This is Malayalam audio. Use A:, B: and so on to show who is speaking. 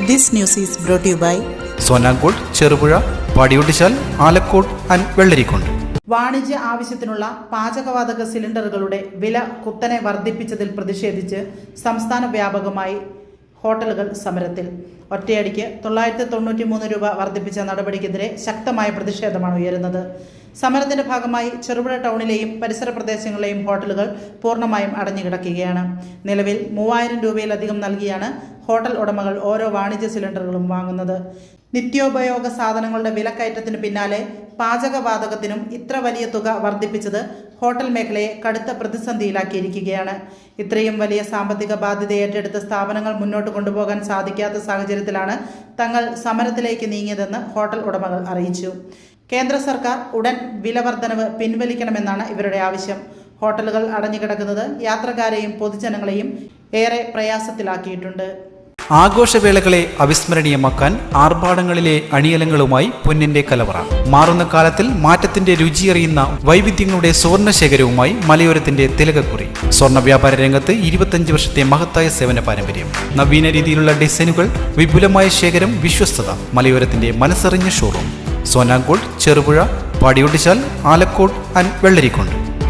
A: This news is brought to you by
B: Sona Gold, Cherupuzha, Padiyottichal, Alakkot and Vellarikund.
C: വാണിജ്യ ആവശ്യത്തിനുള്ള പാചകവാതക സിലിണ്ടറുകളുടെ വില കുത്തനെ വർദ്ധിപ്പിച്ചതിൽ പ്രതിഷേധിച്ച് സംസ്ഥാന വ്യാപകമായി ഹോട്ടലുകൾ സമരത്തിൽ. ഒറ്റയടിക്ക് 993 രൂപ വർദ്ധിപ്പിച്ച നടപടിക്കെതിരെ ശക്തമായ പ്രതിഷേധമാണ് ഉയരുന്നത്. സമരത്തിന്റെ ഭാഗമായി ചെറുപുഴ ടൗണിലെയും പരിസര പ്രദേശങ്ങളിലെയും ഹോട്ടലുകൾ പൂർണ്ണമായും അടഞ്ഞുകിടക്കുകയാണ്. നിലവിൽ 3000 രൂപയിലധികം നൽകിയാണ് ഹോട്ടൽ ഉടമകൾ ഓരോ വാണിജ്യ സിലിണ്ടറുകളും വാങ്ങുന്നത്. നിത്യോപയോഗ സാധനങ്ങളുടെ വിലക്കയറ്റത്തിന് പിന്നാലെ പാചകവാതകത്തിനും ഇത്ര വലിയ തുക വർദ്ധിപ്പിച്ചത് ഹോട്ടൽ മേഖലയെ കടുത്ത പ്രതിസന്ധിയിലാക്കിയിരിക്കുകയാണ്. ഇത്രയും വലിയ സാമ്പത്തിക ബാധ്യത ഏറ്റെടുത്ത സ്ഥാപനങ്ങൾ മുന്നോട്ട് കൊണ്ടുപോകാൻ സാധിക്കാത്ത സാഹചര്യത്തിലാണ് തങ്ങൾ സമരത്തിലേക്ക് നീങ്ങിയതെന്ന് ഹോട്ടൽ ഉടമകൾ അറിയിച്ചു. കേന്ദ്ര സർക്കാർ ഉടൻ വില വർധനവ് പിൻവലിക്കണമെന്നാണ് ഇവരുടെ ആവശ്യം. ഹോട്ടലുകൾ അടഞ്ഞുകിടക്കുന്നത് യാത്രക്കാരെയും പൊതുജനങ്ങളെയും ഏറെ പ്രയാസത്തിലാക്കിയിട്ടുണ്ട്.
B: ആഘോഷവേളകളെ അവിസ്മരണീയമാക്കാൻ ആർഭാടങ്ങളിലെ അണിയലങ്ങളുമായി പൊന്നിന്റെ കലവറ. മാറുന്ന കാലത്തിൽ മാറ്റത്തിന്റെ രുചിയറിയുന്ന വൈവിധ്യങ്ങളുടെ സുവർണശേഖരവുമായി മലയോരത്തിന്റെ തിലകക്കുറി. സ്വർണ്ണ വ്യാപാര രംഗത്ത് 25 വർഷത്തെ മഹത്തായ സേവന പാരമ്പര്യം, നവീന രീതിയിലുള്ള ഡിസൈനുകൾ, വിപുലമായ ശേഖരം, വിശ്വസ്തത. മലയോരത്തിന്റെ മനസ്സറിഞ്ഞ showroom. Sona gold, Cherupuzha, Padiyottuchal, Alakode and Vellarikundu.